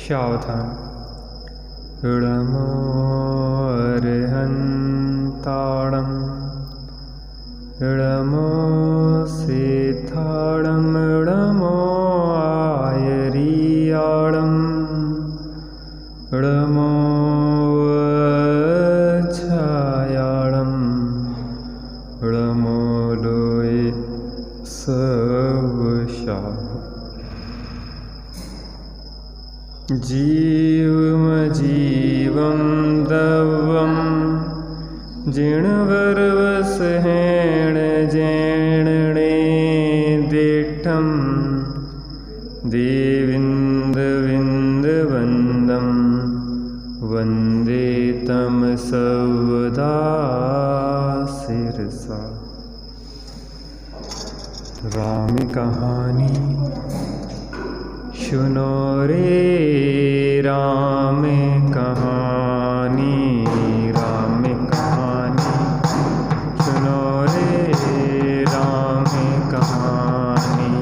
सावधान। णमो अर्हन्ताणं णमो सिद्धाणं णमो आयर्याणं णमो वज्रायाणं णमो लोये सवशा। जीवं दवं जिणवरवसहेण जैणणे दिठं देविन्दविन्दवन्दं वन्दे तं सर्वदा शिरसा। राम कहानी सुनो रे राम कहानी, राम कहानी सुनो रे राम कहानी।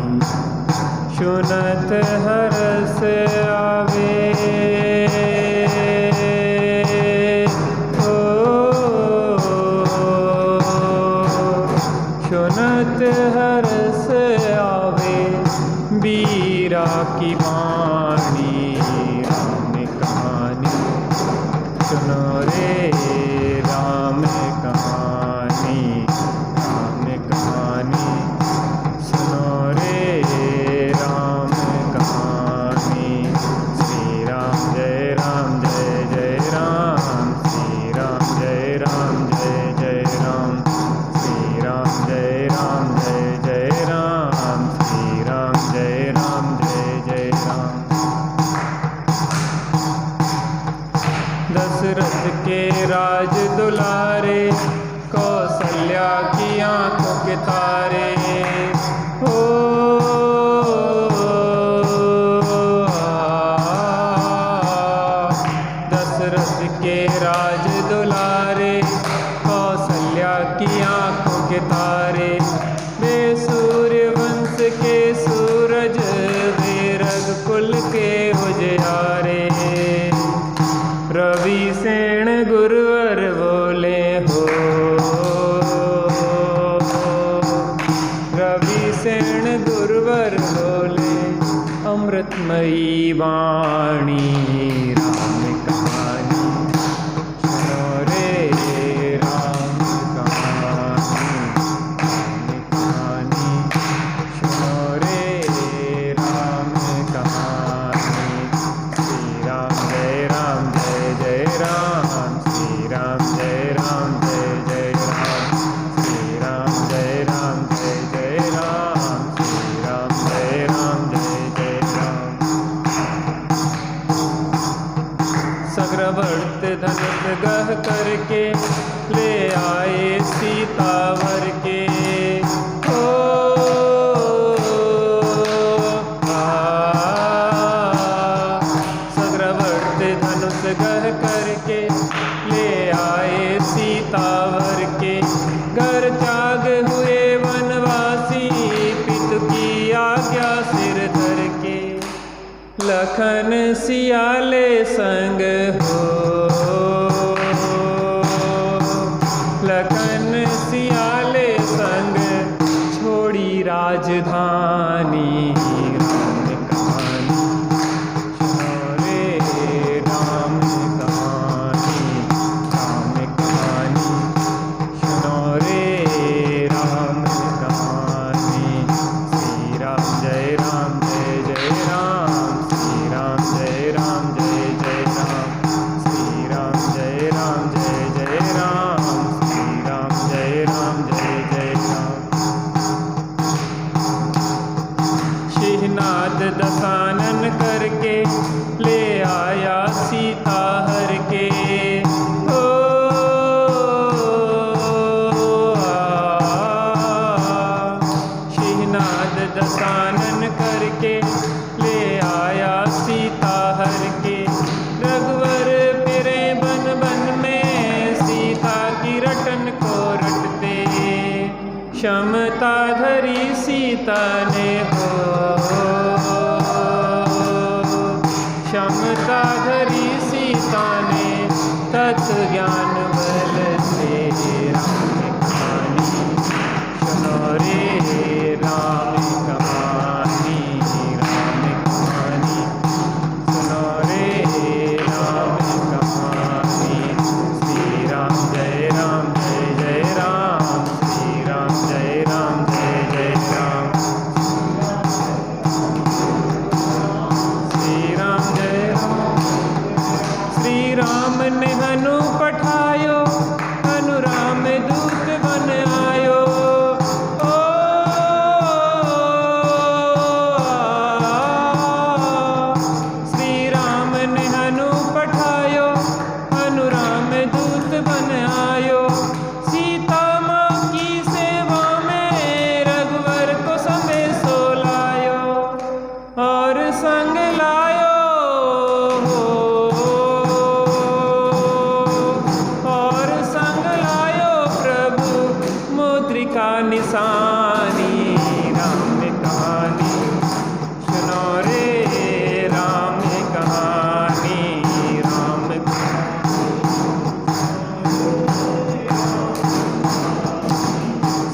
सुनत हरस आवे सुनत हरस आवे बीरा की वाणी। राम कहानी सुनो रे राम कहानी, राम कहानी सुनो रे राम कहानी। श्री राम जय राम जय जय राम, श्री राम जय राम जय जय राम, श्री राम जय राम जय जय राम, श्री राम जय राम जय जय राम। दशरथ के राज दुलारे, कौशल्या की आंखों के तारे। हो दशरथ के राज दुलारे, कौशल्या की आंखों के तारे। वे सूर्यवंश के सूरज, वे रघुकुल के उजियारे। रवि सेन गुरुवर बोले हो, रवि सेन गुरुवर बोले अमृतमयी वाणी। राम कहानी सुनो रे राम कहानी, राम कहानी सुनो रे राम कहानी। श्री राम जय राम जय जय राम, श्री राम जय राम जय जय राम, श्री राम जय राम जय जय राम, श्री राम जय राम जय जय राम। सग्रवर्त धनुष गह करके ले आए सीतावर के। ओ सग्रवर्त धनुष गह करके ले आए सीतावर के। घर त्याग हुए वनवासी, पितु की आज्ञा सिर धर के। लखन सियाले संग हो, लखन सियाले संग छोड़ी राजधानी। राम कहानी सुनो रे राम कहानी, राम कहानी सुनो रे राम कहानी। श्री राम जय राम जय जय राम, श्री राम जय राम जय जय राम, श्री राम जय राम जय जय राम, श्री राम जय राम जय जय राम। सिंहनाद दशानन करके ले आया सीता हर के। ओ सिंहनाद दशानन करके ले आया सीता हर के। रघुवर फिरे बन बन में, सीता की रटन को रटते। क्षमता धरी सीता ने हो, ममता धरी सीता ने, तत् ज्ञान बल से राम कहानी सुनो रे, राम कहानी सुनो रे, राम कहानी। श्री राम जय राम जय जय राम, श्री राम जय राम जय जय राम, श्री राम जय राम। श्री राम ने हनु पठायो, हनु राम दूत बन आयो। ओ श्री राम ने हनु पठायो, हनु राम दूत बन आयो। सीता माँ की सेवा में रघुवर को समेसो लायो, और संग लायो निशानी। राम कहानी सुनो रे, राम कहानी राम।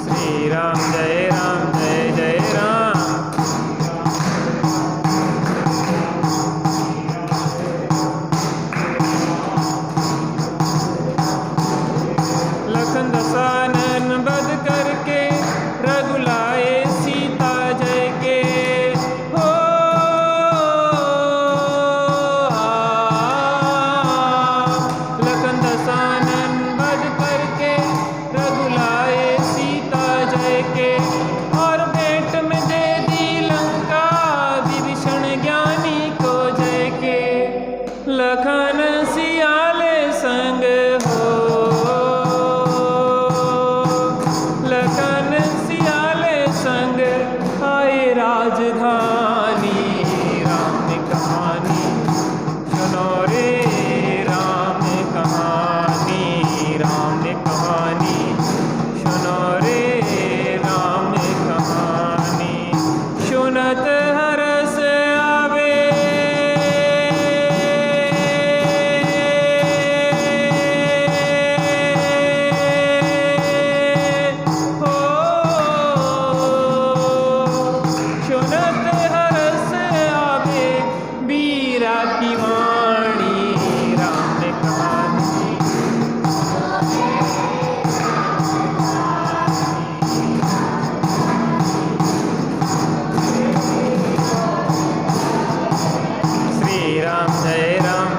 श्री राम जय राम जय जय राम, लखन दशानन बध करके रघुलाए सीता जय के। हो लखन दशानन बध करके रघुलाए सीता जय के। और भेंट में दे दी लंका विभीषण ज्ञानी को जय के। लखन सियाले संग हो, लखन सियाले संग आए राजधानी। राम कहानी सुनो रे, राम कहानी राम कहानी सुनो रे, राम कहानी। सुनत हरस आवे, सुनत हरस आवे बीरा की वाणी। राम कहानी श्री राम जय राम,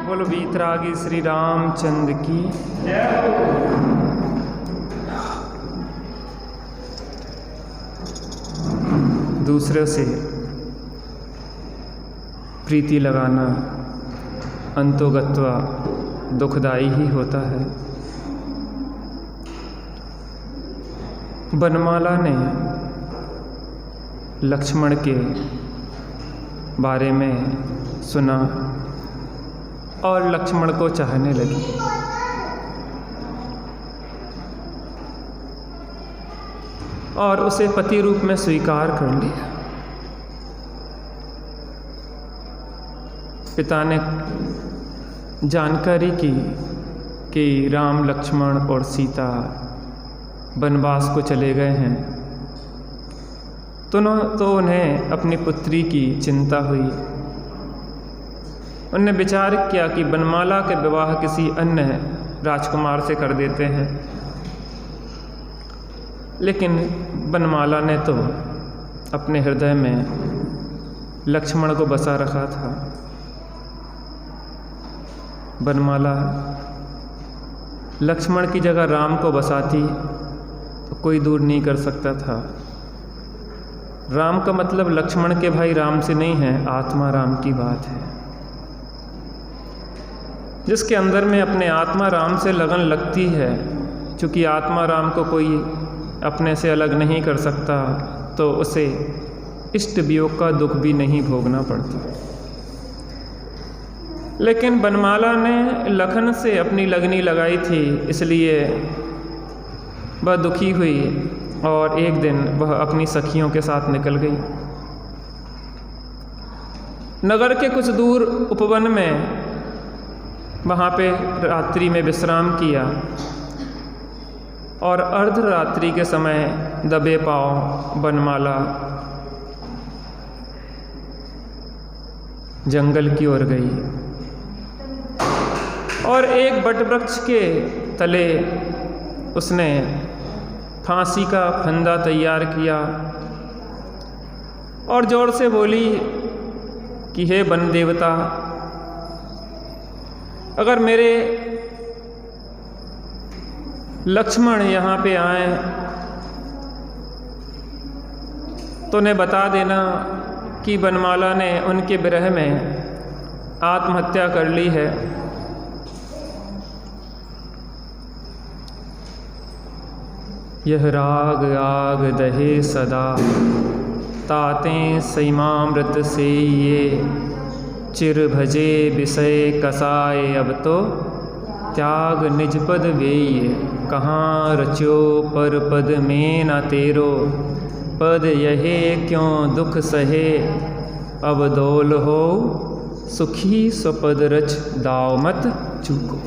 बोलो वीतरागी श्री रामचंद्र की। दूसरे से प्रीति लगाना अंतोगत्वा दुखदाई ही होता है। बनमाला ने लक्ष्मण के बारे में सुना और लक्ष्मण को चाहने लगी। और उसे पति रूप में स्वीकार कर लिया। पिता ने जानकारी की कि राम लक्ष्मण और सीता वनवास को चले गए हैं, तो उन्हें अपनी पुत्री की चिंता हुई। उन्होंने विचार किया कि बनमाला के विवाह किसी अन्य राजकुमार से कर देते हैं, लेकिन बनमाला ने तो अपने हृदय में लक्ष्मण को बसा रखा था। बनमाला लक्ष्मण की जगह राम को बसाती तो कोई दूर नहीं कर सकता था। राम का मतलब लक्ष्मण के भाई राम से नहीं है, आत्मा राम की बात है। जिसके अंदर में अपने आत्मा राम से लगन लगती है, चूँकि आत्मा राम को कोई अपने से अलग नहीं कर सकता, तो उसे इष्ट वियोग का दुख भी नहीं भोगना पड़ता। लेकिन बनमाला ने लखन से अपनी लगनी लगाई थी, इसलिए वह दुखी हुई और एक दिन वह अपनी सखियों के साथ निकल गई। नगर के कुछ दूर उपवन में वहाँ पे रात्रि में विश्राम किया और अर्धरात्रि के समय दबे पांव बनमाला जंगल की ओर गई और एक बटवृक्ष के तले उसने फांसी का फंदा तैयार किया और जोर से बोली कि हे वन देवता, अगर मेरे लक्ष्मण यहाँ पे आए तो उन्हें बता देना कि बनमाला ने उनके विरह में आत्महत्या कर ली है। यह राग आग दहे सदा, तातें सीमामृत से ये, चिर भजे विषय कसाए अब तो, त्याग निज पद वेय, कहाँ रचो पर पद में न तेरो, पद यहे क्यों दुख सहे, अब दौल हो सुखी स्वपद रच, दाव मत चूको।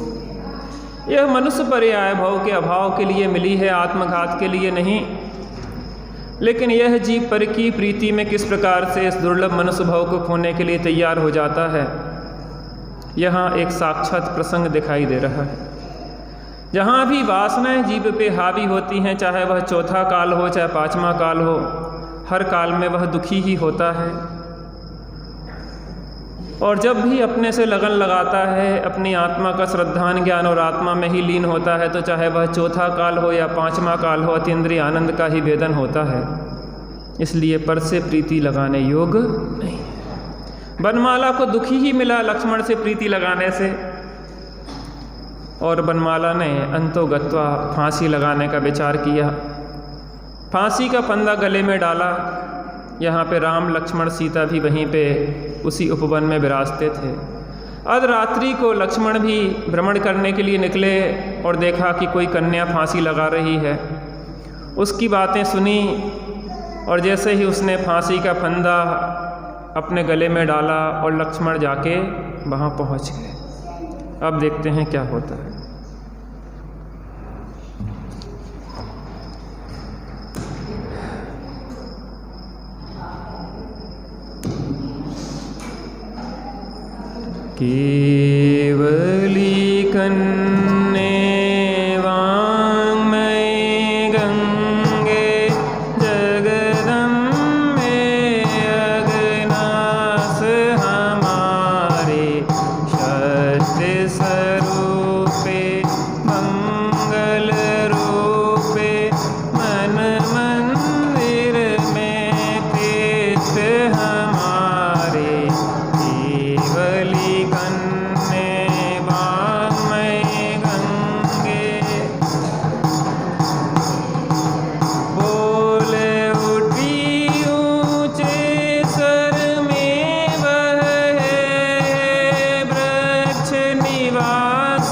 यह मनुष्य पर्याय भव के अभाव के लिए मिली है, आत्मघात के लिए नहीं। लेकिन यह जीव पर की प्रीति में किस प्रकार से इस दुर्लभ मनुष्य भाव को खोने के लिए तैयार हो जाता है, यहाँ एक साक्षात प्रसंग दिखाई दे रहा है। जहाँ भी वासनाएं जीव पे हावी होती हैं, चाहे वह चौथा काल हो चाहे पांचवा काल हो, हर काल में वह दुखी ही होता है। और जब भी अपने से लगन लगाता है, अपनी आत्मा का श्रद्धान ज्ञान और आत्मा में ही लीन होता है, तो चाहे वह चौथा काल हो या पांचवा काल हो, अतीन्द्रिय आनंद का ही वेदन होता है। इसलिए पर से प्रीति लगाने योग नहीं है। बनमाला को दुखी ही मिला लक्ष्मण से प्रीति लगाने से, और बनमाला ने अंतोगत्वा फांसी लगाने का विचार किया। फांसी का फंदा गले में डाला। यहाँ पे राम लक्ष्मण सीता भी वहीं पे उसी उपवन में विराजते थे। अर्धरात्रि को लक्ष्मण भी भ्रमण करने के लिए निकले और देखा कि कोई कन्या फांसी लगा रही है। उसकी बातें सुनी और जैसे ही उसने फांसी का फंदा अपने गले में डाला और लक्ष्मण जाके वहाँ पहुँच गए। अब देखते हैं क्या होता है। केवली कन्ने वाङ्मये गंगे, जगदम्बे अगनास हमारे, शक्ति स्वरूपे मंगल रूपे, मन मंदिर में तीर्थ हमारे। केवली कन्ने वाङ्मये गंगे, बोले उठी ऊंचे स्वर में वह है, वृक्ष निवास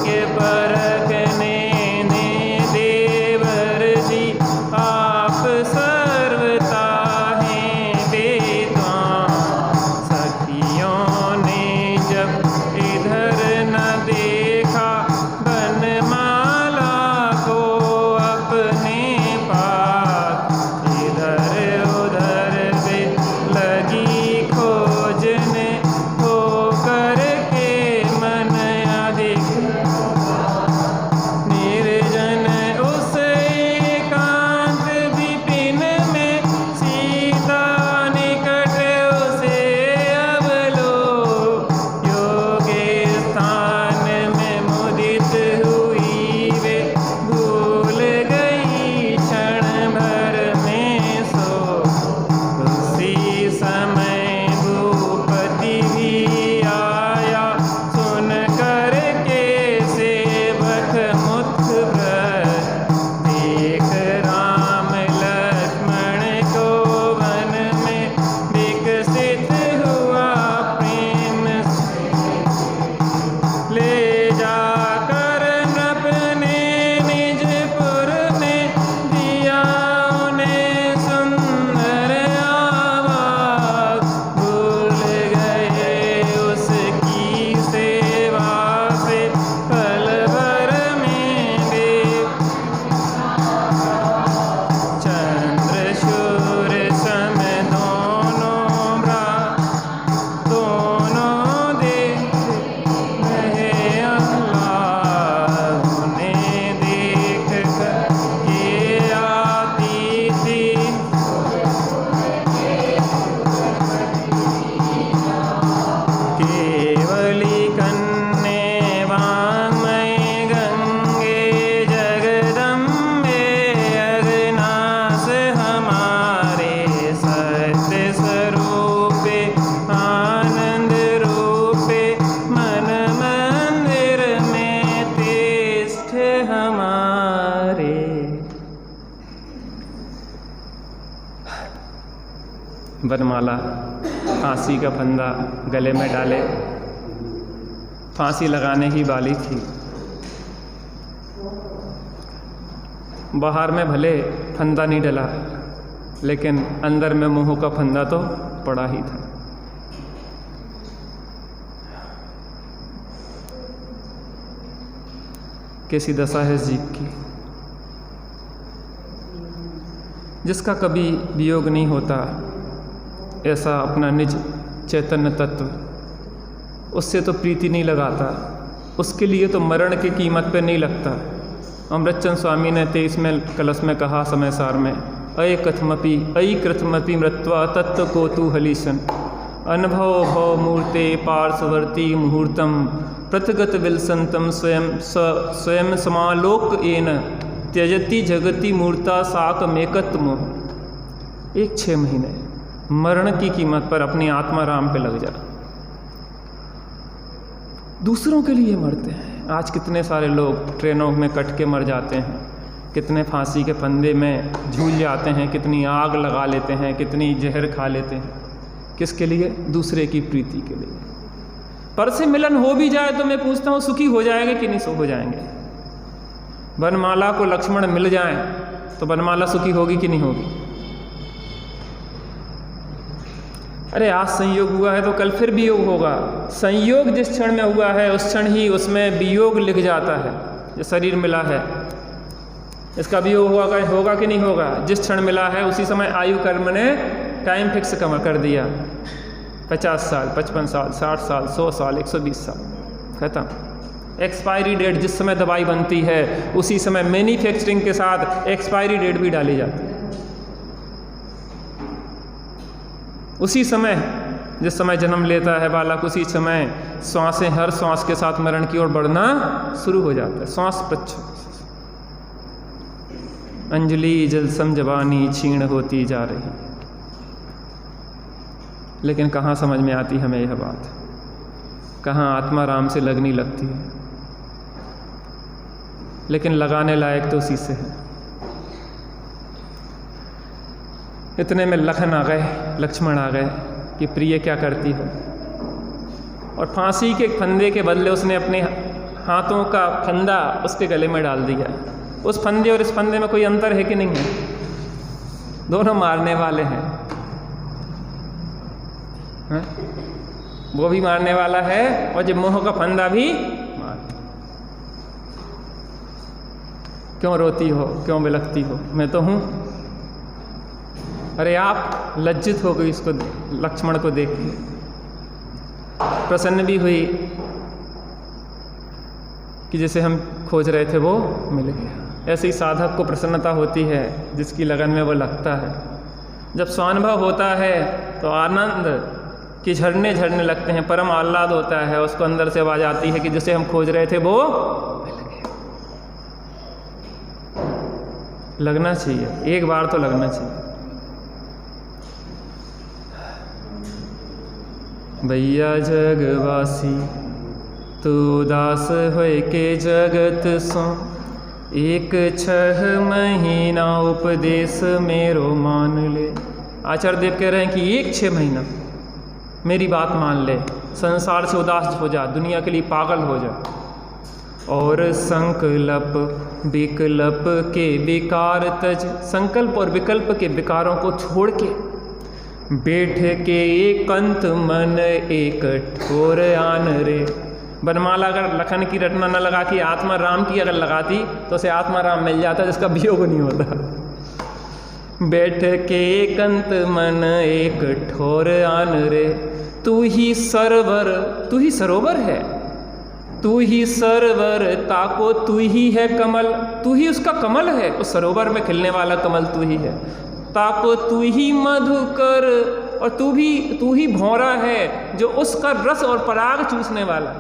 भाग्य परखने ने देवर जी आप सर्वता हैं विद्वान। सखियों ने जब इधर न देखा बनमाला को अपने पास, इधर उधर भी लगी खोजने हो करके मन अधिक निर्जन। उस एकांत विपिन में सीता निकट उसे अब लो, योगे स्थान में मुदित हुई वे भूल गई क्षण भर में सो। उसी समय भूपति भी आया सुन कर के सेवक मुख व्रत। देख राम लक्ष्मण को वन में विकसित हुआ प्रेम से, ले जाकर अपने निजपुर में दिया उन्हें सुंदर आवास। भूल गए उसकी सेवा से पल भर में देव चंद्रशूर सम दोनों दोनों देख रहे अल्लाह। उन्हें देख कर ये आती थी केवली कन्ने वांग्मय गंगे जगदम्बे अगनास हमारे। सत्य स्वरूपे आनंद रूपे मन मंदिर में तिष्ठ हमारे। वनमाला फांसी का फंदा गले में डाले, फांसी लगाने की वाली थी। बाहर में भले फंदा नहीं डला, लेकिन अंदर में मोह का फंदा तो पड़ा ही था। कैसी दशा है इस जीव की, जिसका कभी वियोग नहीं होता, ऐसा अपना निज चैतन्य तत्व, उससे तो प्रीति नहीं लगाता, उसके लिए तो मरण की कीमत पे नहीं लगता। अमृतचंद स्वामी ने 23वें कलश में कहा समय सार में, अय कृथमपि मृत्वा तत्व को तू हलीसन अनुभव भव मूर्ते पार्श्ववर्ती मुहूर्तम प्रतिगत विलसंतम स्वयं समालोक एन त्यजति जगति मूर्ता साक मेकत्म। 6 महीने मरण की कीमत पर अपनी आत्मा राम पे लग जा। दूसरों के लिए मरते हैं। आज कितने सारे लोग ट्रेनों में कट के मर जाते हैं, कितने फांसी के फंदे में झूल जाते हैं, कितनी आग लगा लेते हैं, कितनी जहर खा लेते हैं। किसके लिए? दूसरे की प्रीति के लिए। पर से मिलन हो भी जाए तो मैं पूछता हूँ सुखी हो जाएंगे कि नहीं हो जाएंगे? वनमाला को लक्ष्मण मिल जाए तो वनमाला सुखी होगी कि नहीं होगी? अरे आज संयोग हुआ है तो कल फिर वियोग होगा। संयोग जिस क्षण में हुआ है उस क्षण ही उसमें वियोग लिख जाता है। जो शरीर मिला है इसका वियोग होगा कि नहीं होगा? जिस क्षण मिला है उसी समय आयु कर्म ने टाइम फिक्स कर दिया। 50 साल, 55 साल, 60 साल, 100 साल, 120 साल, खत्म। एक्सपायरी डेट जिस समय दवाई बनती है उसी समय मैन्युफैक्चरिंग के साथ एक्सपायरी डेट भी डाली जाती है। उसी समय जिस समय जन्म लेता है बालक उसी समय श्वासें हर श्वास के साथ मरण की ओर बढ़ना शुरू हो जाता है। श्वास प्रश्वास, अंजलि जलसम जवानी क्षीण होती जा रही। लेकिन कहाँ समझ में आती हमें यह बात? कहाँ आत्मा राम से लगनी लगती है? लेकिन लगाने लायक तो उसी से है। इतने में लखन आ गए, लक्ष्मण आ गए कि प्रिय क्या करती हो। और फांसी के फंदे के बदले उसने अपने हाथों का फंदा उसके गले में डाल दिया। उस फंदे और इस फंदे में कोई अंतर है कि नहीं है? दोनों मारने वाले हैं, हाँ? वो भी मारने वाला है और जो मोह का फंदा भी मार। क्यों रोती हो, क्यों बिलखती हो? मैं तो हूं। अरे आप लज्जित हो गई इसको, लक्ष्मण को देख के, प्रसन्न भी हुई कि जैसे हम खोज रहे थे वो मिल गया। ऐसे ही साधक को प्रसन्नता होती है जिसकी लगन में वो लगता है। जब स्वानुभव होता है तो आनंद के झरने झरने लगते हैं, परम आह्लाद होता है, उसको अंदर से आवाज आती है कि जिसे हम खोज रहे थे वो मिल गया। लगना चाहिए, एक बार तो लगना चाहिए। भैया जगवासी तू दास होय के जगत सो, एक 6 महीना उपदेश मेरो मान ले। आचार्य देव कह रहे हैं कि एक 6 महीना मेरी बात मान ले, संसार से उदास हो जा, दुनिया के लिए पागल हो जा, और संकल्प विकल्प के विकार तज, संकल्प और विकल्प के विकारों को छोड़ के बैठ के एकांत मन एक ठोर आन रे। बनमाला अगर लखन की रटना न लगा के आत्मा राम की अगर लगाती तो उसे आत्मा राम मिल जाता जिसका वियोग नहीं होता। बैठ के एकांत मन एक ठोर आन रे, तू ही सरवर, तू ही सरोवर है, तू ही सरवर ताको तू ही है कमल, तू ही उसका कमल है, उस सरोवर में खिलने वाला कमल तू ही है। ताको तू ही मधुकर, और तू ही भौरा है जो उसका रस और पराग चूसने वाला।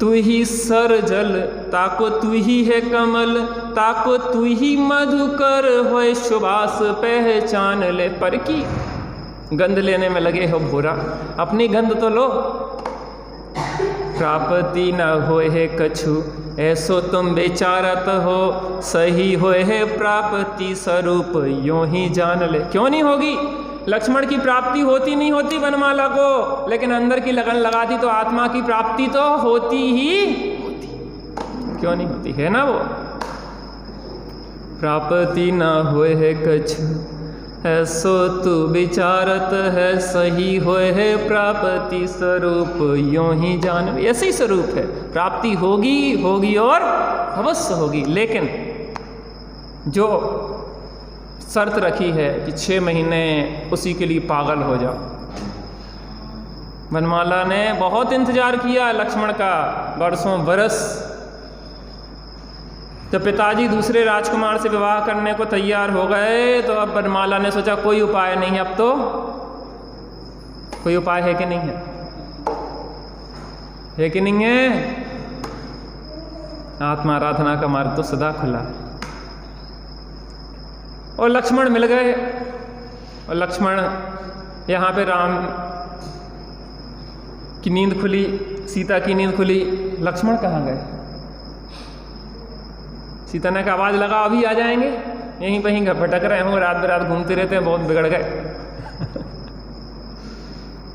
तू ही सर जल ताको तू ही है कमल, ताको तू ही मधुकर होए सुबास पहचान ले। पर की गंध लेने में लगे हो भोरा, अपनी गंध तो लो। प्राप्ति न होए है कछु ऐसो तुम बेचारत हो, सही होए है प्राप्ति स्वरूप यूं ही जान ले। क्यों नहीं होगी? लक्ष्मण की प्राप्ति होती नहीं होती वनमाला को, लेकिन अंदर की लगन लगाती तो आत्मा की प्राप्ति तो होती ही होती। क्यों नहीं होती? है ना वो। प्राप्ति न होए है कछु ऐसो तू विचारत है, सही होए है प्राप्ति स्वरूप यूं ही जान। ऐसे ही स्वरूप है, प्राप्ति होगी होगी और अवश्य होगी, लेकिन जो शर्त रखी है कि 6 महीने उसी के लिए पागल हो जाओ। वनमाला ने बहुत इंतजार किया लक्ष्मण का, बरसों बरस। जब पिताजी दूसरे राजकुमार से विवाह करने को तैयार हो गए तो अब वनमाला ने सोचा कोई उपाय नहीं है, अब तो कोई उपाय है कि नहीं है? है कि नहीं है? आत्मा आराधना का मार्ग तो सदा खुला है। और लक्ष्मण मिल गए, और लक्ष्मण यहाँ पे राम की नींद खुली, सीता की नींद खुली। लक्ष्मण कहाँ गए? सीता ने का आवाज लगा अभी आ जाएंगे, यहीं कहीं भटक रहे होंगे, रात बेरात घूमते रहते हैं, बहुत बिगड़ गए।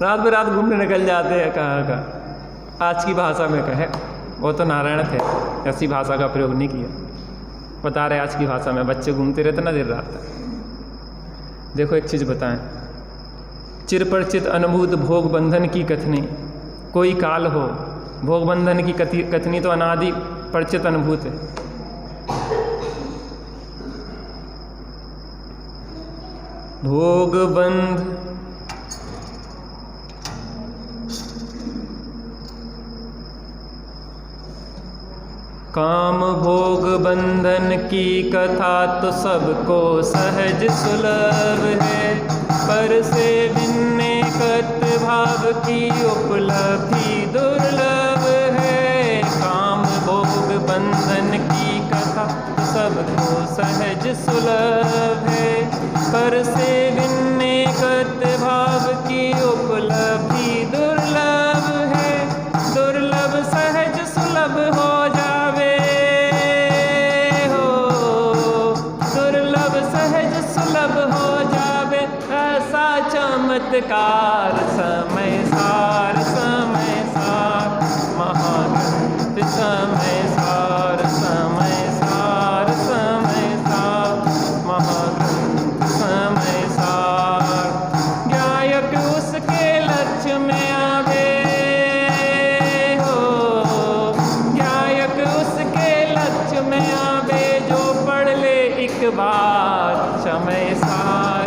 रात बेरात घूमने निकल जाते हैं कहाँ का। आज की भाषा में कहे, वो तो नारायण थे, ऐसी भाषा का प्रयोग नहीं किया। बता रहे आज की भाषा में बच्चे घूमते रहते ना देर रात तक। देखो एक चीज़ बताएं, चिरपरिचित अनुभूत भोग बंधन की कथनी, कोई काल हो, भोग बंधन की कथनी तो अनादि परिचित अनुभूत है। भोग बंध काम भोग बंधन की कथा तो सबको सहज सुलभ है, पर से भिन्न कत भाव की उपलब्धि दुर्लभ है। काम भोग बंधन की कथा सबको सहज सुलभ है, पर से भिन्न कत भाव की उपलब्धि दुर्लभ है। दुर्लभ सहज सुलभ हो जावे हो, दुर्लभ सहज सुलभ हो जावे, ऐसा चमत्कार समय सार महा एक बात समय सार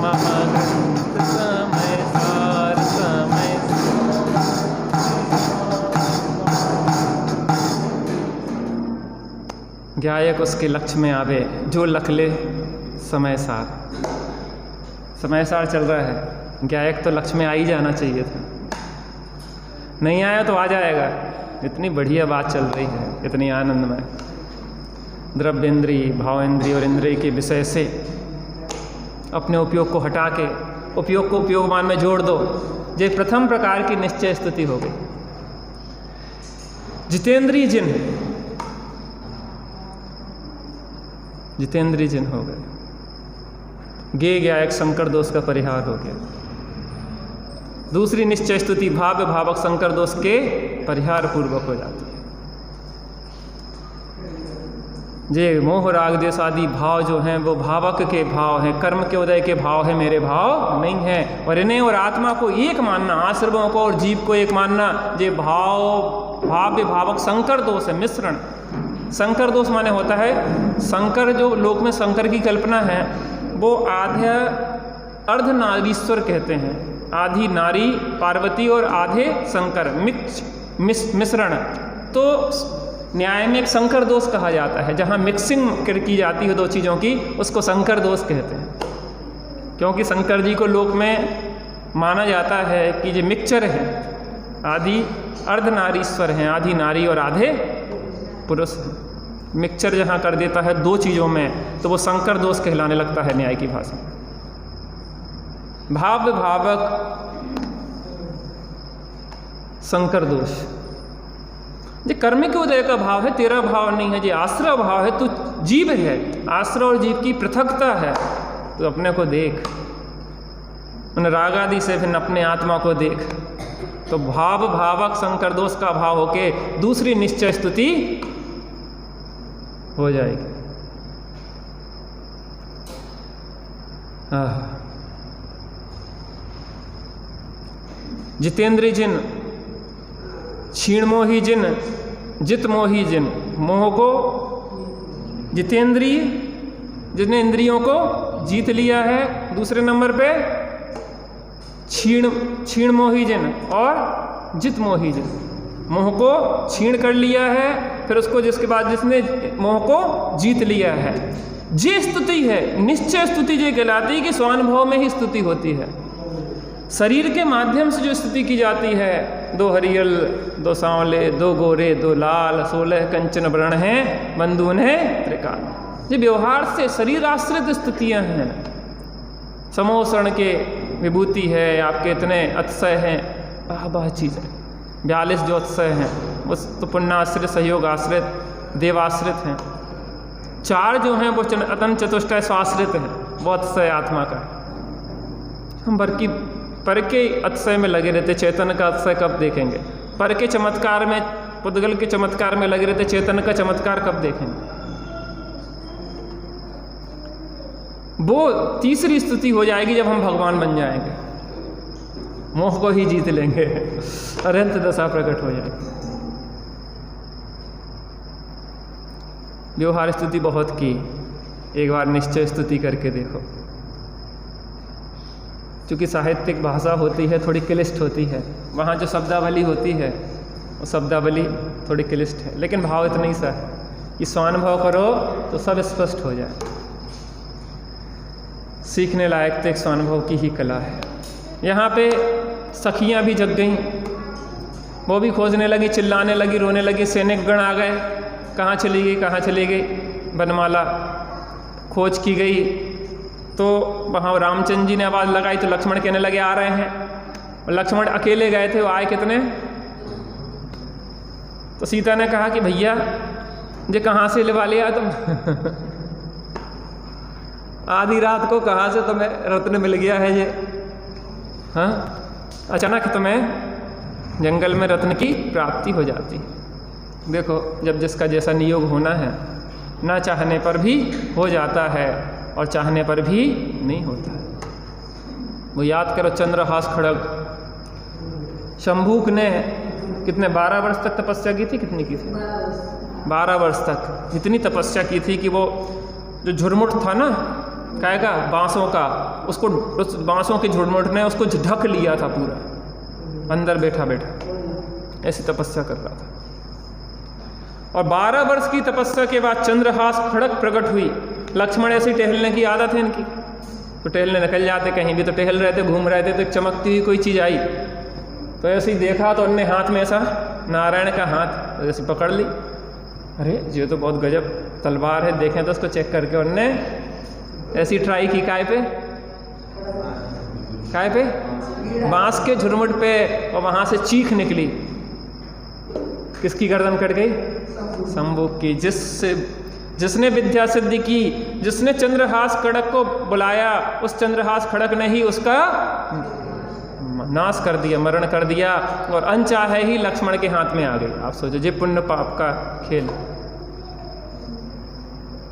महाग्रंथ समय सार गायक उसके लक्ष्य में आवे जो लख ले समय सार चल रहा है। गायक तो लक्ष्य में आ ही जाना चाहिए था, नहीं आया तो आ जाएगा। इतनी बढ़िया बात चल रही है, इतनी आनंदमय। द्रव्येंद्रिय, भावेंद्रिय और इंद्रिय के विषय से अपने उपयोग को हटा के उपयोग को उपयोगमान में जोड़ दो। ये प्रथम प्रकार की निश्चय स्तुति हो गई। जितेंद्रिय जिन हो गए। गे गायक संकर दोष का परिहार हो गया। दूसरी निश्चय स्तुति भाव्य भावक संकर दोष के परिहार पूर्वक हो जाती है। जे मोह राग द्वेष आदि भाव जो हैं वो भावक के भाव हैं, कर्म के उदय के भाव है, मेरे भाव नहीं है। और इन्हें और आत्मा को एक मानना, आश्रमों को और जीव को एक मानना, ये भाव्य भावक संकर दोष है, मिश्रण। संकर दोष माने होता है संकर, जो लोक में संकर की कल्पना है वो अर्धनारीश्वर कहते हैं। आधी नारी पार्वती और आधे शंकर, मिश्रण। तो न्याय में एक संकर दोष कहा जाता है, जहाँ मिक्सिंग की जाती है दो चीज़ों की, उसको संकर दोष कहते हैं। क्योंकि शंकर जी को लोक में माना जाता है कि ये मिक्सचर है, आधी अर्धनारीश्वर हैं, आधी नारी और आधे पुरुष हैं। मिक्सचर जहाँ कर देता है दो चीज़ों में तो वो संकर दोष कहलाने लगता है न्याय की भाषा में। भाव्य भावक संकर दोष, ये कर्म के उदय का भाव है, तेरा भाव नहीं है। ये आश्रय भाव है, तो जीव है, आश्रय और जीव की पृथकता है। तो अपने को देख, उन राग आदि से फिर अपने आत्मा को देख। तो भाव भावक संकर दोष का भाव होके दूसरी निश्चय स्तुति हो जाएगी। जितेंद्रिय जिन, क्षीण मोही जिन, जित मोही जिन। मोह को जितेंद्रिय, जिसने इंद्रियों को जीत लिया है। दूसरे नंबर पे क्षीण मोही जिन और जित मोही जिन। मोह को क्षीण कर लिया है, फिर उसको जिसके बाद जिसने मोह को जीत लिया है। ये स्तुति है, निश्चय स्तुति ये कहलाती है कि स्वानुभव में ही स्तुति होती है। शरीर के माध्यम से जो स्तुति की जाती है, 2 हरियल 2 सांवले 2 गोरे 2 लाल 16 कंचन वर्ण हैं, बंधु ने त्रिकाल। ये व्यवहार से शरीर आश्रित स्तुतियाँ हैं। समोषण के विभूति है, आपके इतने अतिशय हैं, बाह चीज़ है। 42 जो अतिशय हैं वो तो पुण्याश्रित, सहयोग आश्रित, देवाश्रित हैं। 4 जो हैं वो अतन चतुष्टय स्वाश्रित हैं, वो अतिशय आत्मा का। हम पर के अतिशय में लगे रहते, चेतन का अतिशय कब देखेंगे? पर के चमत्कार में, पुद्गल के चमत्कार में लगे रहते, चेतन का चमत्कार कब देखेंगे? वो तीसरी स्तुति हो जाएगी जब हम भगवान बन जाएंगे, मोह को ही जीत लेंगे, अनंत दशा प्रकट हो जाएगी। व्यवहार स्तुति बहुत की, एक बार निश्चय स्तुति करके देखो। क्योंकि साहित्यिक भाषा होती है, थोड़ी क्लिष्ट होती है, वहाँ जो शब्दावली होती है वो शब्दावली थोड़ी क्लिष्ट है, लेकिन भाव इतना ही सा है कि स्वानुभव करो तो सब स्पष्ट हो जाए। सीखने लायक तो एक स्वानुभव की ही कला है। यहाँ पे सखियाँ भी जग गईं, वो भी खोजने लगी, चिल्लाने लगी, रोने लगी। सैनिक गण आ गए, कहाँ चली गई, कहाँ चली गई? बनमाला खोज की गई तो वहाँ रामचंद्र जी ने आवाज़ लगाई तो लक्ष्मण कहने लगे आ रहे हैं। और लक्ष्मण अकेले गए थे, वो आए कितने? तो सीता ने कहा कि भैया ये कहाँ से लिवा लिया तुम? आधी रात को कहाँ से तुम्हें रत्न मिल गया है ये? हाँ, अचानक तुम्हें जंगल में रत्न की प्राप्ति हो जाती है। देखो, जब जिसका जैसा नियोग होना है, ना चाहने पर भी हो जाता है और चाहने पर भी नहीं होता है। वो याद करो, चंद्रहास खड़ग, शंभूक ने कितने 12 वर्ष तक तपस्या की थी? कितनी की थी? 12 वर्ष तक इतनी तपस्या की थी कि वो जो झुरमुट था ना काय का बांसों का, उसको उस बांसों के झुरमुट ने उसको ढक लिया था पूरा, अंदर बैठा बैठा ऐसी तपस्या कर रहा था। और 12 वर्ष की तपस्या के बाद चंद्रहास खड़क प्रकट हुई। लक्ष्मण ऐसी टहलने की आदत है इनकी, तो टहलने निकल जाते, कहीं भी तो टहल रहे थे, घूम रहे थे, तो एक चमकती हुई कोई चीज़ आई, तो ऐसे ही देखा तो उनने हाथ में ऐसा नारायण का हाथ ऐसे पकड़ ली। अरे ये तो बहुत गजब तलवार है, देखें तो उसको चेक करके उनने ऐसी ट्राई की, काय पे बांस के झुरमुट पे, और वहाँ से चीख निकली। किसकी गर्दन कट गई? शंभु की। जिसने विद्या सिद्धि की, जिसने चंद्रहास खड़क को बुलाया, उस चंद्रहास खड़क ने ही उसका नाश कर दिया, मरण कर दिया, और अनचाहे ही लक्ष्मण के हाथ में आ गई। आप सोचो, ये पुण्य पाप का खेल।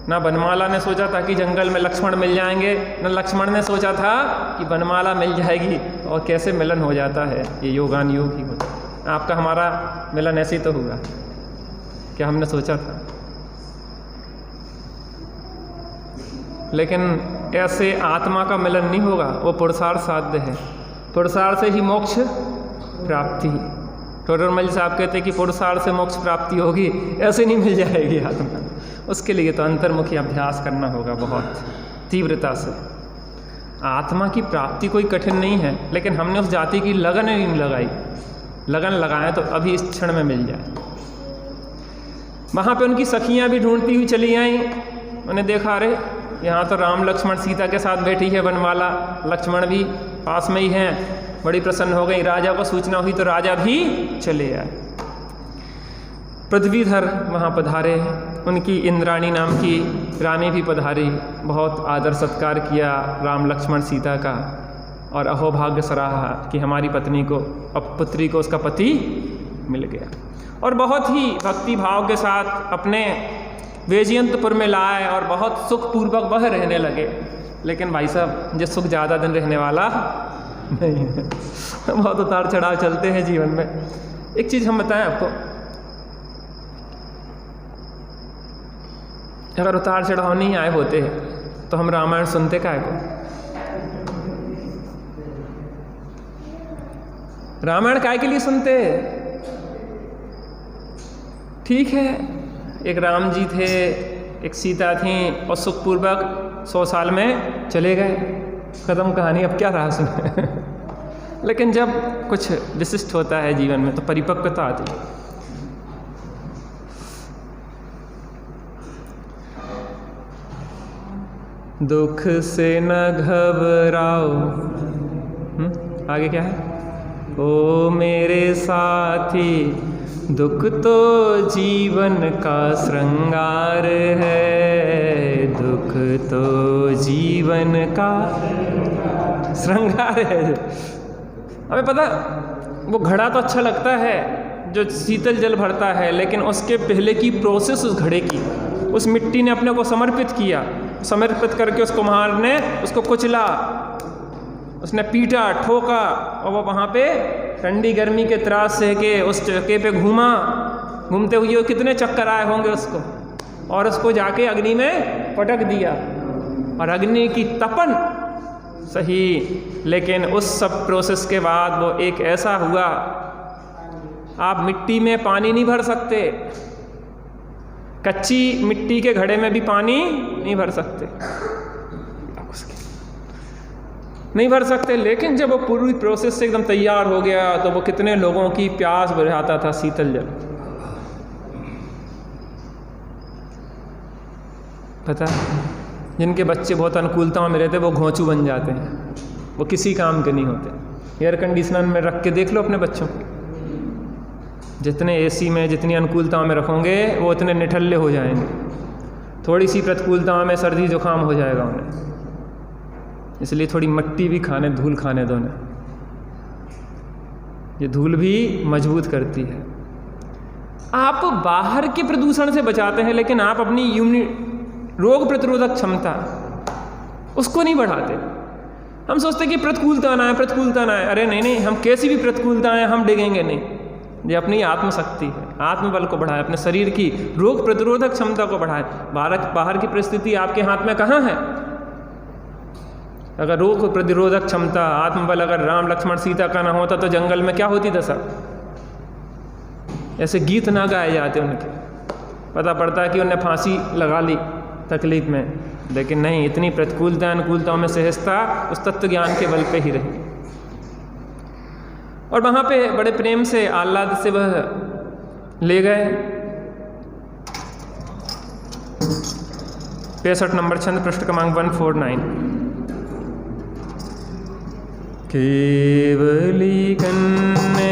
ना बनमाला ने सोचा था कि जंगल में लक्ष्मण मिल जाएंगे, न लक्ष्मण ने सोचा था कि बनमाला मिल जाएगी, और कैसे मिलन हो जाता है, ये योगान योग ही होता है। आपका हमारा मिलन ऐसे ही तो हुआ, क्या हमने सोचा था? लेकिन ऐसे आत्मा का मिलन नहीं होगा, वो पुरुषार्थ साध्य है। पुरुषार्थ से ही मोक्ष प्राप्ति। टोडरमल साहब कहते हैं कि पुरुषार्थ से मोक्ष प्राप्ति होगी, ऐसे नहीं मिल जाएगी आत्मा। उसके लिए तो अंतर्मुखी अभ्यास करना होगा बहुत तीव्रता से। आत्मा की प्राप्ति कोई कठिन नहीं है, लेकिन हमने उस जाति की लगन नहीं लगाई। लगन लगाएं तो अभी इस क्षण में मिल जाए। वहाँ पे उनकी सखियाँ भी ढूंढती हुई चली आईं। उन्हें देखा, अरे यहाँ तो राम लक्ष्मण सीता के साथ बैठी है बनमाला, लक्ष्मण भी पास में ही हैं। बड़ी प्रसन्न हो गई। राजा को सूचना हुई तो राजा भी चले आए। पृथ्वीधर वहाँ पधारे, उनकी इंद्राणी नाम की रानी भी पधारी। बहुत आदर सत्कार किया राम लक्ष्मण सीता का, और अहोभाग्य सराहा कि हमारी पत्नी को, अब पुत्री को उसका पति मिल गया। और बहुत ही भक्ति भाव के साथ अपने वैजयंतपुर में लाए, और बहुत सुखपूर्वक वह रहने लगे। लेकिन भाई साहब, ये सुख ज़्यादा दिन रहने वाला नहीं है। बहुत उतार चढ़ाव चलते हैं जीवन में। एक चीज़ हम बताएं आपको, अगर उतार चढ़ाव नहीं आए होते तो हम रामायण सुनते काहे को? रामायण काय के लिए सुनते? ठीक है, एक राम जी थे, एक सीता थी, और सुखपूर्वक 100 साल में चले गए, ख़त्म कहानी। अब क्या रहा सुने? लेकिन जब कुछ विशिष्ट होता है जीवन में तो परिपक्वता आती है। दुख से न घबराओ, आगे क्या है? ओ मेरे साथी, दुख तो जीवन का श्रृंगार है, दुख तो जीवन का श्रृंगार है। हमें पता, वो घड़ा तो अच्छा लगता है जो शीतल जल भरता है, लेकिन उसके पहले की प्रोसेस उस घड़े की, उस मिट्टी ने अपने को समर्पित किया, समर्पित करके उसको कुम्हार ने उसको कुचला, उसने पीटा, ठोका, और वो वहाँ पे ठंडी गर्मी के त्रास सह के उस चक्के पे घूमा। घूमते हुए कितने चक्कर आए होंगे उसको, और उसको जाके अग्नि में पटक दिया, और अग्नि की तपन सही। लेकिन उस सब प्रोसेस के बाद वो एक ऐसा हुआ, आप मिट्टी में पानी नहीं भर सकते, कच्ची मिट्टी के घड़े में भी पानी नहीं भर सकते, नहीं भर सकते। लेकिन जब वो पूरी प्रोसेस से एकदम तैयार हो गया तो वो कितने लोगों की प्यास बुझाता था शीतल जल। पता, जिनके बच्चे बहुत अनुकूलताओं में रहते वो घोंचू बन जाते हैं, वो किसी काम के नहीं होते। एयर कंडीशनर में रख के देख लो अपने बच्चों को, जितने एसी में, जितनी अनुकूलताओं में रखोगे वो उतने निठल्ले हो जाएंगे। थोड़ी सी प्रतिकूलताओं में सर्दी जुकाम हो जाएगा उन्हें। इसलिए थोड़ी मिट्टी भी खाने, धूल खाने दो ना, ये धूल भी मजबूत करती है। आप बाहर के प्रदूषण से बचाते हैं, लेकिन आप अपनी रोग प्रतिरोधक क्षमता उसको नहीं बढ़ाते। हम सोचते कि प्रतिकूलता ना है, प्रतिकूलता ना है। अरे नहीं नहीं, हम कैसी भी प्रतिकूलता है हम डिगेंगे नहीं, ये अपनी आत्मशक्ति है, आत्मबल को बढ़ाए, अपने शरीर की रोग प्रतिरोधक क्षमता को बढ़ाए। बाहर की परिस्थिति आपके हाथ में कहाँ है? अगर रोग प्रतिरोधक क्षमता, आत्मबल अगर राम लक्ष्मण सीता का ना होता तो जंगल में क्या होती दशा? ऐसे गीत ना गाए जाते उनके, पता पड़ता है कि उन्हें फांसी लगा ली तकलीफ में, लेकिन नहीं, इतनी प्रतिकूलता अनुकूलताओं में सहजता उस तत्व ज्ञान के बल पे ही रही। और वहाँ पे बड़े प्रेम से आह्लाद से वह ले गए। 65 नंबर छंद, पृष्ठ क्रमांक 149। केवली कन्ने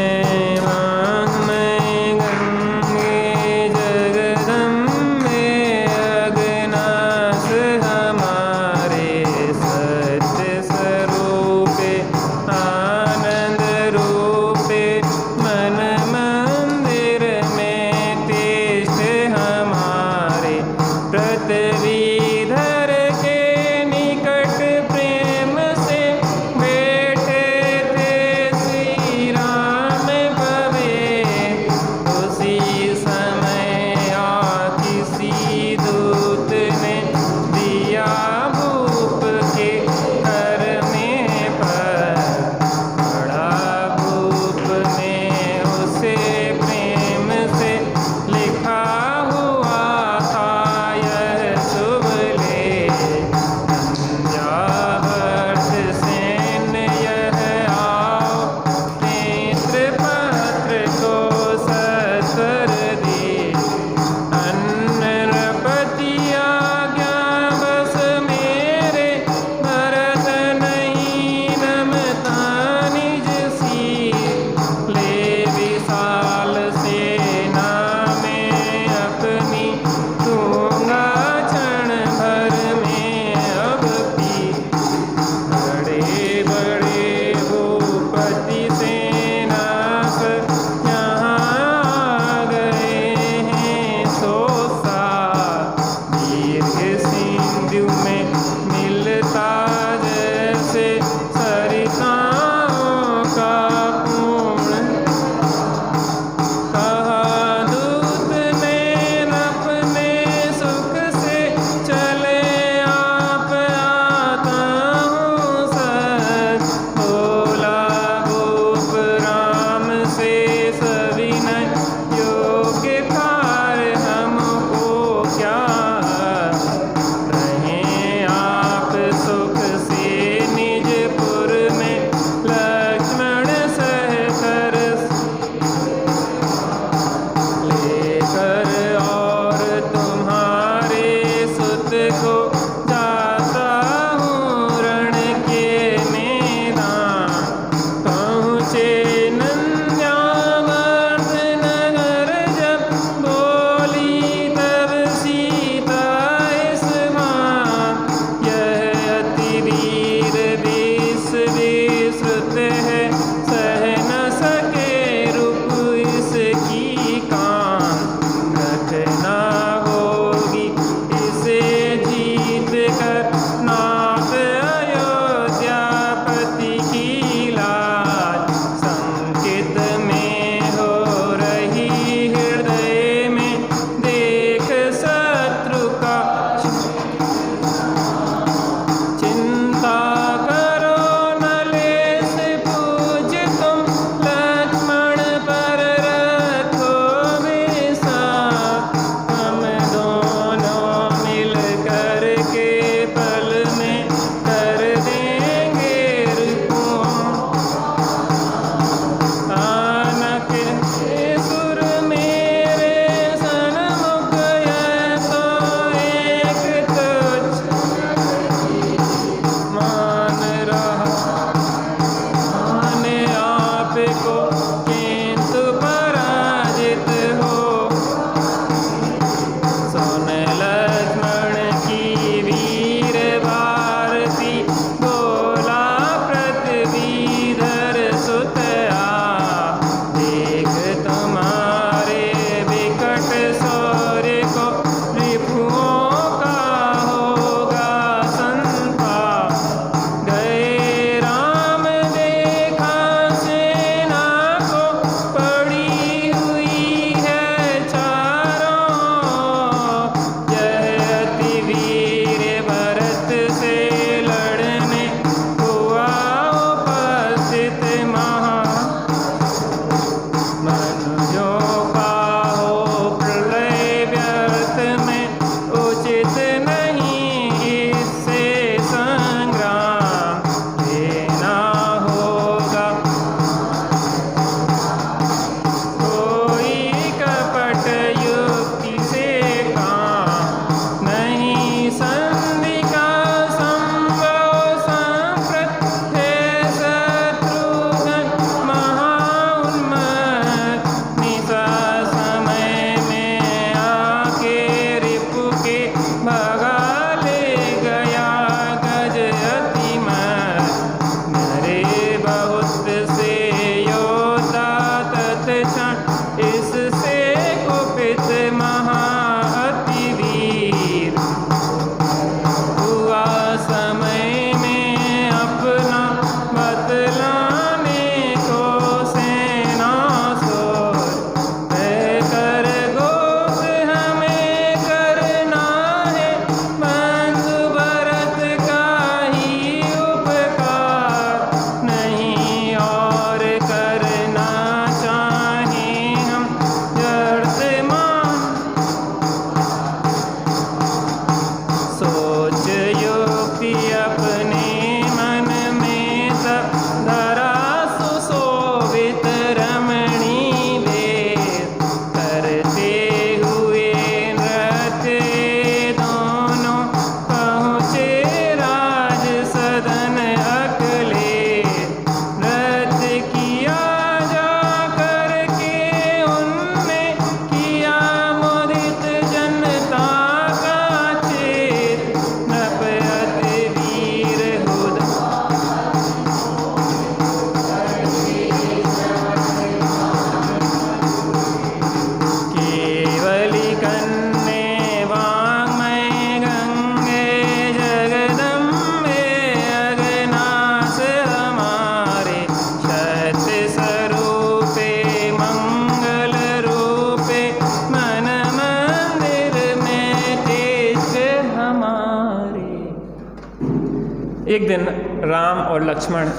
एक दिन राम और लक्ष्मण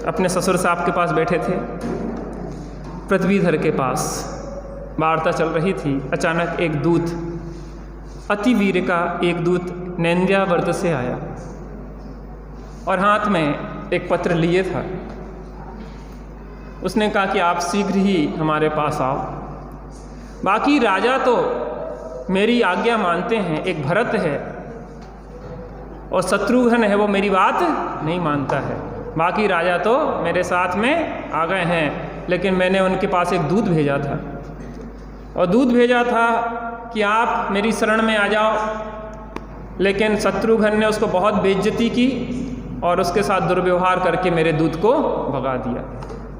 अपने ससुर साहब के पास बैठे थे, पृथ्वीधर के पास वार्ता चल रही थी। अचानक एक दूत, अति वीर का एक दूत नैंद्यावर्त से आया और हाथ में एक पत्र लिए था। उसने कहा कि आप शीघ्र ही हमारे पास आओ। बाकी राजा तो मेरी आज्ञा मानते हैं, एक भरत है और शत्रुघ्न है, वो मेरी बात नहीं मानता है। बाकी राजा तो मेरे साथ में आ गए हैं, लेकिन मैंने उनके पास एक दूत भेजा था और दूत भेजा था कि आप मेरी शरण में आ जाओ, लेकिन शत्रुघ्न ने उसको बहुत बेइज्जती की और उसके साथ दुर्व्यवहार करके मेरे दूत को भगा दिया।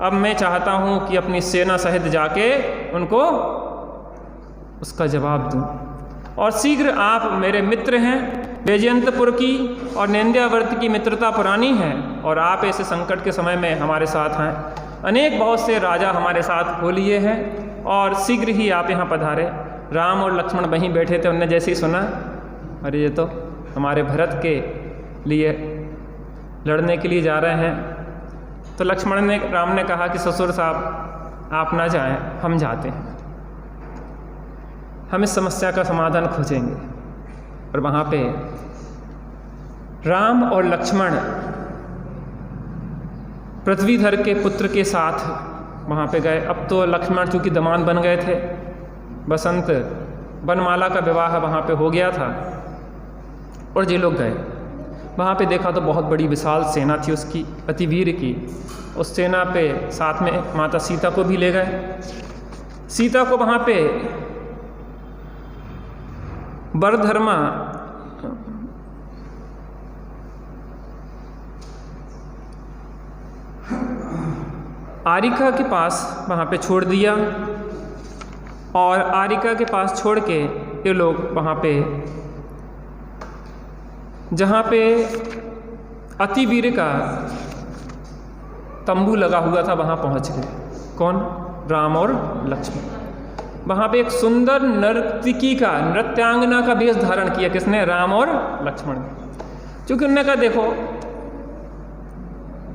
अब मैं चाहता हूँ कि अपनी सेना सहित जाके उनको उसका जवाब दूँ और शीघ्र आप मेरे मित्र हैं। वैजयंतपुर की और नैंद्यावर्त की मित्रता पुरानी है और आप ऐसे संकट के समय में हमारे साथ हैं। अनेक बहुत से राजा हमारे साथ हो लिए हैं और शीघ्र ही आप यहाँ पधारे। राम और लक्ष्मण वहीं बैठे थे, उनने जैसे ही सुना, अरे ये तो हमारे भरत के लिए लड़ने के लिए जा रहे हैं, तो लक्ष्मण ने राम ने कहा कि ससुर साहब आप ना जाएं, हम जाते हैं, हम इस समस्या का समाधान खोजेंगे। और वहाँ पे राम और लक्ष्मण पृथ्वीधर के पुत्र के साथ वहाँ पे गए। अब तो लक्ष्मण चूँकि दामाद बन गए थे, बसंत बनमाला का विवाह वहाँ पे हो गया था और ये लोग गए। वहाँ पे देखा तो बहुत बड़ी विशाल सेना थी उसकी, अतिवीर की। उस सेना पे साथ में माता सीता को भी ले गए। सीता को वहाँ पे वरधर्मा आरिका के पास वहाँ पे छोड़ दिया और आरिका के पास छोड़ के ये लोग वहाँ पे, जहाँ पे अतिवीर का तंबू लगा हुआ था, वहाँ पहुँच गए। कौन? राम और लक्ष्मण। वहाँ पे एक सुंदर नर्तकी का, नृत्यांगना का वेश धारण किया। किसने? राम और लक्ष्मण ने। क्योंकि उन्होंने कहा देखो,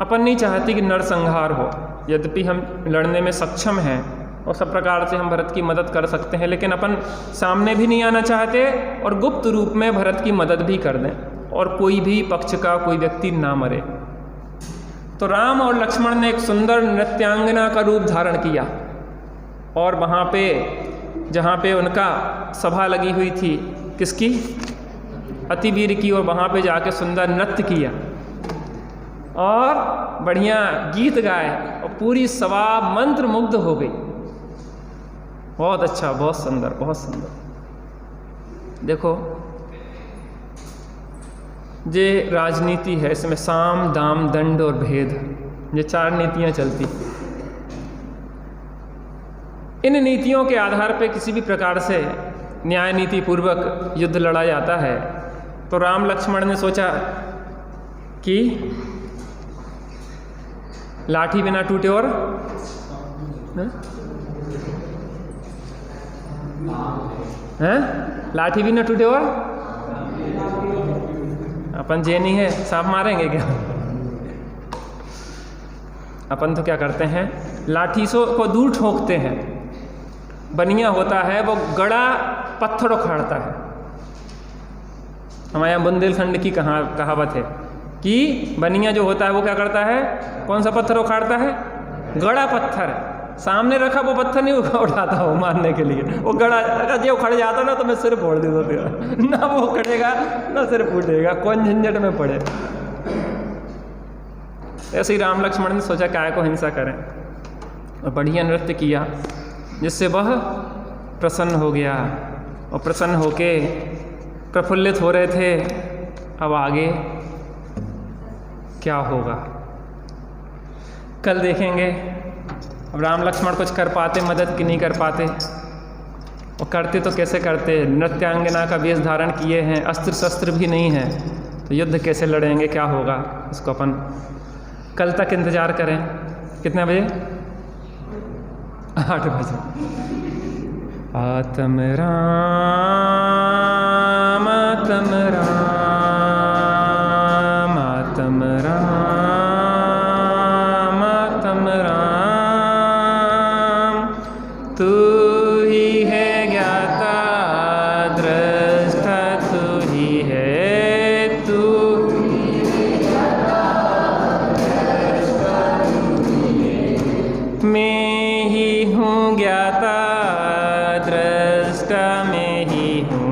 अपन नहीं चाहती कि नरसंहार हो, यद्यपि हम लड़ने में सक्षम हैं और सब प्रकार से हम भरत की मदद कर सकते हैं, लेकिन अपन सामने भी नहीं आना चाहते और गुप्त रूप में भरत की मदद भी कर दें और कोई भी पक्ष का कोई व्यक्ति ना मरे। तो राम और लक्ष्मण ने एक सुंदर नृत्यांगना का रूप धारण किया और वहाँ पे, जहाँ पे उनका सभा लगी हुई थी, किसकी? अतिवीर की, और वहाँ पे जाके सुंदर नृत्य किया और बढ़िया गीत गाए और पूरी सभा मंत्र मुग्ध हो गई। बहुत अच्छा, बहुत सुंदर, बहुत सुंदर। देखो, ये राजनीति है, इसमें साम दाम दंड और भेद, ये 4 नीतियाँ चलती। इन नीतियों के आधार पे किसी भी प्रकार से न्याय नीति पूर्वक युद्ध लड़ा जाता है। तो राम लक्ष्मण ने सोचा कि लाठी बिना टूटे और लाठी भी ना टूटे और अपन जेनी है, सांप मारेंगे क्या? अपन तो क्या करते हैं, लाठी को दूर ठोकते हैं। बनिया होता है वो गड़ा पत्थर उखाड़ता है। हमारे यहाँ बुंदेलखंड की कहावत है कि बनिया जो होता है वो क्या करता है, कौन सा पत्थर उखाड़ता है? गड़ा पत्थर। सामने रखा वो पत्थर नहीं उठाता वो मारने के लिए, वो गड़ा, अगर ये उखड़ जाता ना तो मैं सिर फोड़ देता तेरा। ना वो उखड़ेगा ना सिर फूटेगा, कौन झंझट में पड़े। ऐसे ही राम लक्ष्मण ने सोचा काय को हिंसा करें और बढ़िया नृत्य किया, जिससे वह प्रसन्न हो गया और प्रसन्न होके प्रफुल्लित हो रहे थे। अब आगे क्या होगा कल देखेंगे। अब राम लक्ष्मण कुछ कर पाते मदद की नहीं कर पाते, और करते तो कैसे करते? नृत्यांगना का वेश धारण किए हैं, अस्त्र शस्त्र भी नहीं है, तो युद्ध कैसे लड़ेंगे, क्या होगा? इसको अपन कल तक इंतज़ार करें। कितने बजे? 8 बजे। आत्म राम आत्म राम आत्म ही है ज्ञाता दृष्टा, तू ही है, तू मैं ही हूँ ज्ञाता दृष्टा, मैं ही हूँ,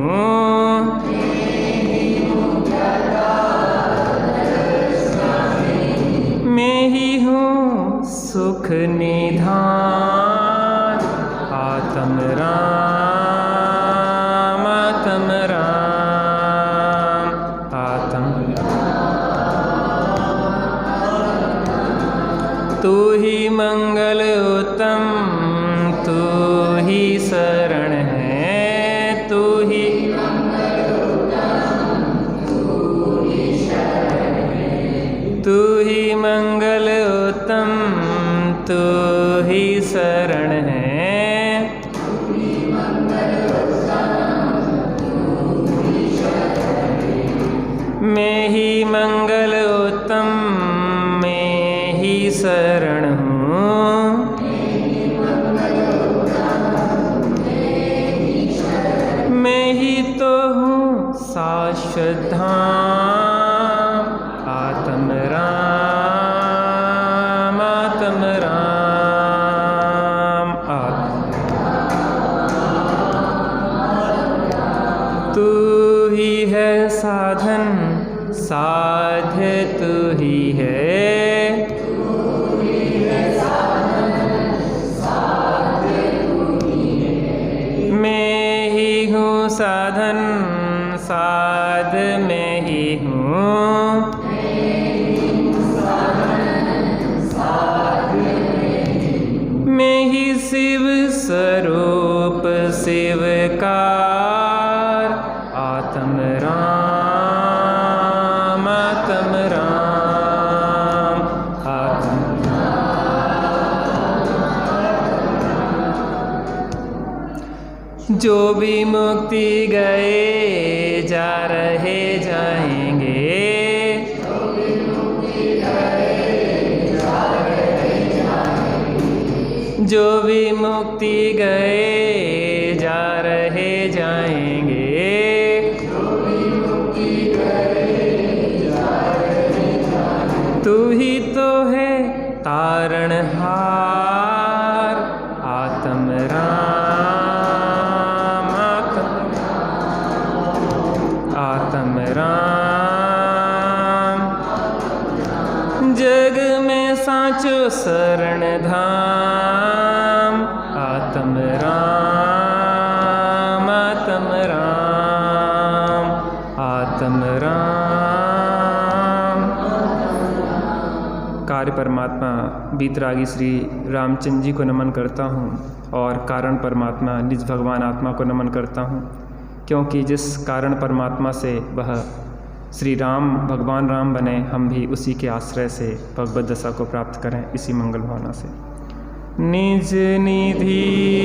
मैं ही हूँ सुख निधान, आत्म राम, आत्म राम, आत्म। तू ही मंगल उत्तम, तू ही शरण है, तू ही तू ही मंगल उत्तम, तू ही शरण है, मैं ही मंगल उत्तम, मैं ही शरण हूँ, मैं ही तो हूँ शाश्वत धाम, आत्म राम, आत्म राम, तू ही है साधन साध्य, तू ही है, मैं ही हूँ साधन साध, मैं ही हूँ, मैं ही शिव स्वरूप शिवकार, आत्म राम, आत्म राम, आत्म। जो भी मुक्ति गए जा रहे जाएंगे, जो भी मुक्ति गए जा रहे जाएंगे, तू ही तो है तारणहार, आत्म राम, आत्म राम। जग में साचो शरण धाम, आत्म राम, आत्म राम, आत्म राम। कार्य परमात्मा बीतरागी श्री रामचंद्र जी को नमन करता हूँ और कारण परमात्मा निज भगवान आत्मा को नमन करता हूँ, क्योंकि जिस कारण परमात्मा से वह श्री राम भगवान राम बने, हम भी उसी के आश्रय से भगवत दशा को प्राप्त करें, इसी मंगल भावना से। निज निधि